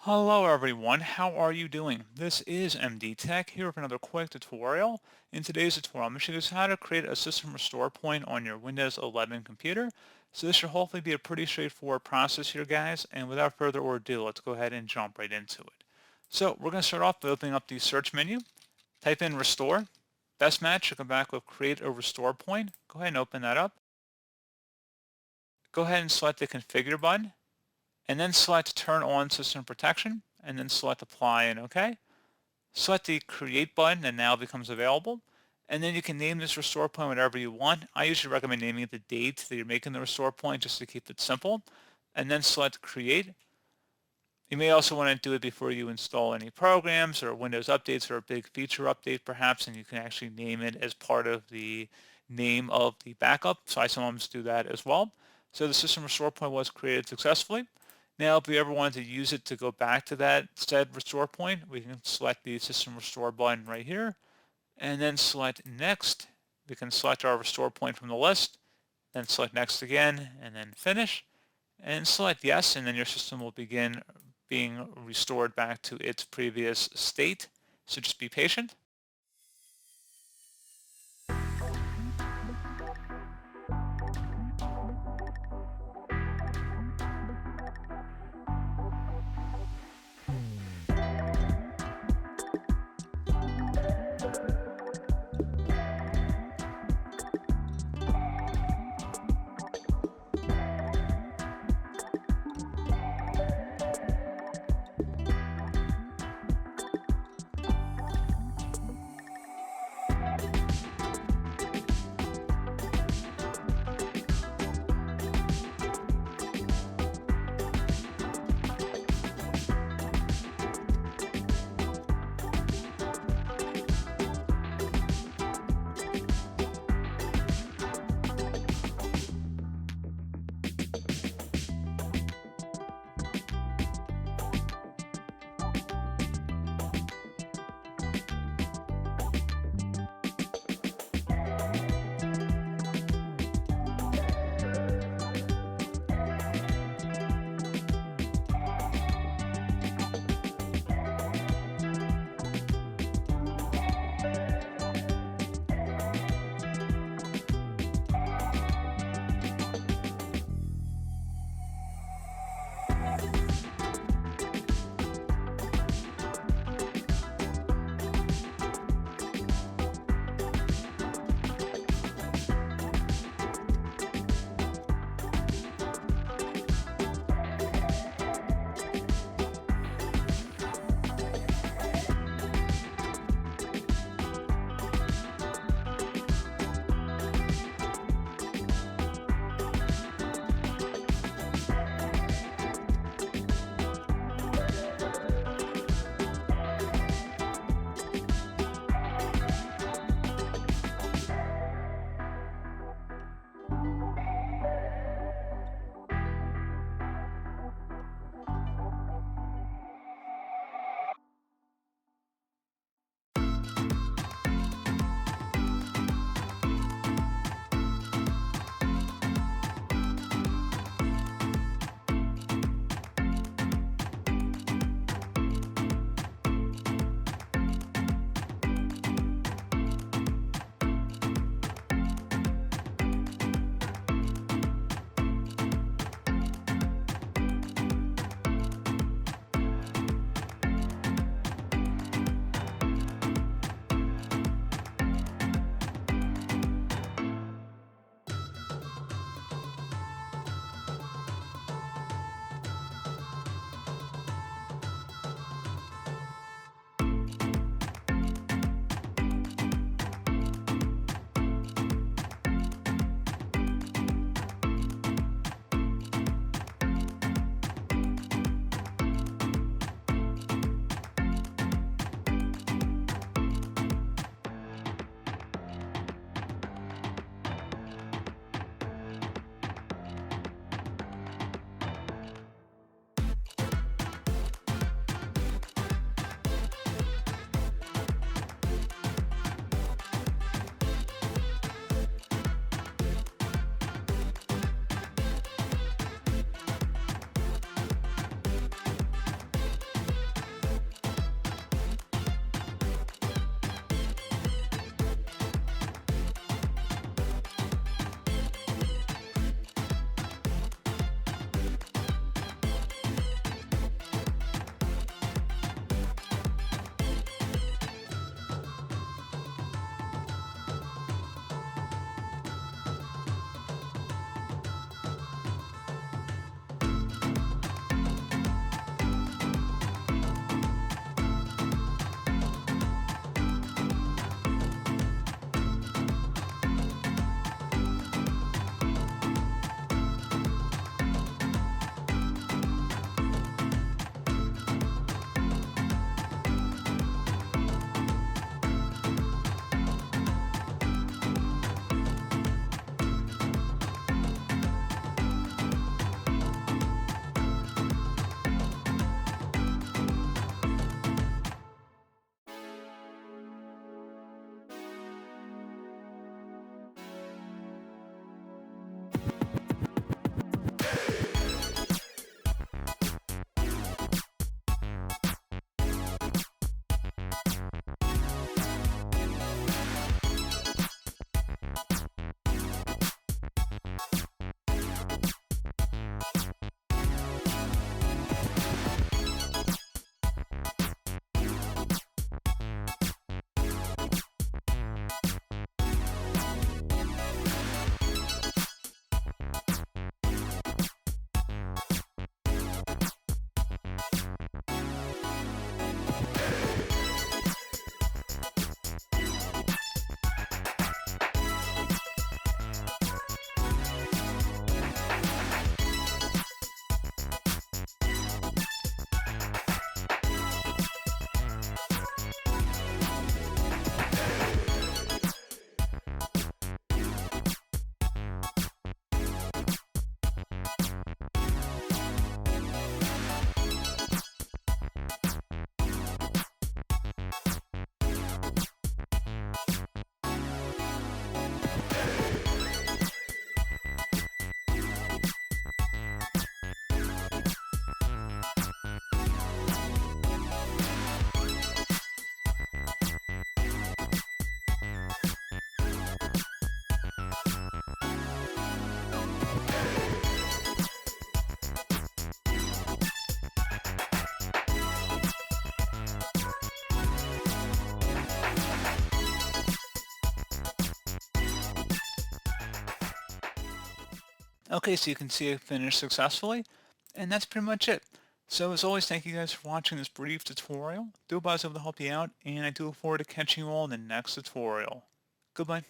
Hello everyone, how are you doing? This is MD Tech here with another quick tutorial. In today's tutorial, I'm going to show you guys how to create a system restore point on your Windows 11 computer. So this should hopefully be a pretty straightforward process here, guys. And without further ado, let's go ahead and jump right into it. So we're going to start off by opening up the search menu. Type in restore. Best match should come back with create a restore point. Go ahead and open that up. Go ahead and select the configure button, and then select turn on system protection, and then select apply and OK. Select the create button and now it becomes available. And then you can name this restore point whatever you want. I usually recommend naming it the date that you're making the restore point just to keep it simple. And then select create. You may also want to do it before you install any programs or Windows updates or a big feature update perhaps, and you can actually name it as part of the name of the backup. So I sometimes do that as well. So the system restore point was created successfully. Now, if we ever wanted to use it to go back to that said restore point, we can select the system restore button right here and then select next. We can select our restore point from the list, then select next again and then finish and select yes, and then your system will begin being restored back to its previous state. So just be patient. Okay, so you can see it finished successfully, and that's pretty much it. So as always, thank you guys for watching this brief tutorial. Do hope I was able to help you out, and I do look forward to catching you all in the next tutorial. Goodbye.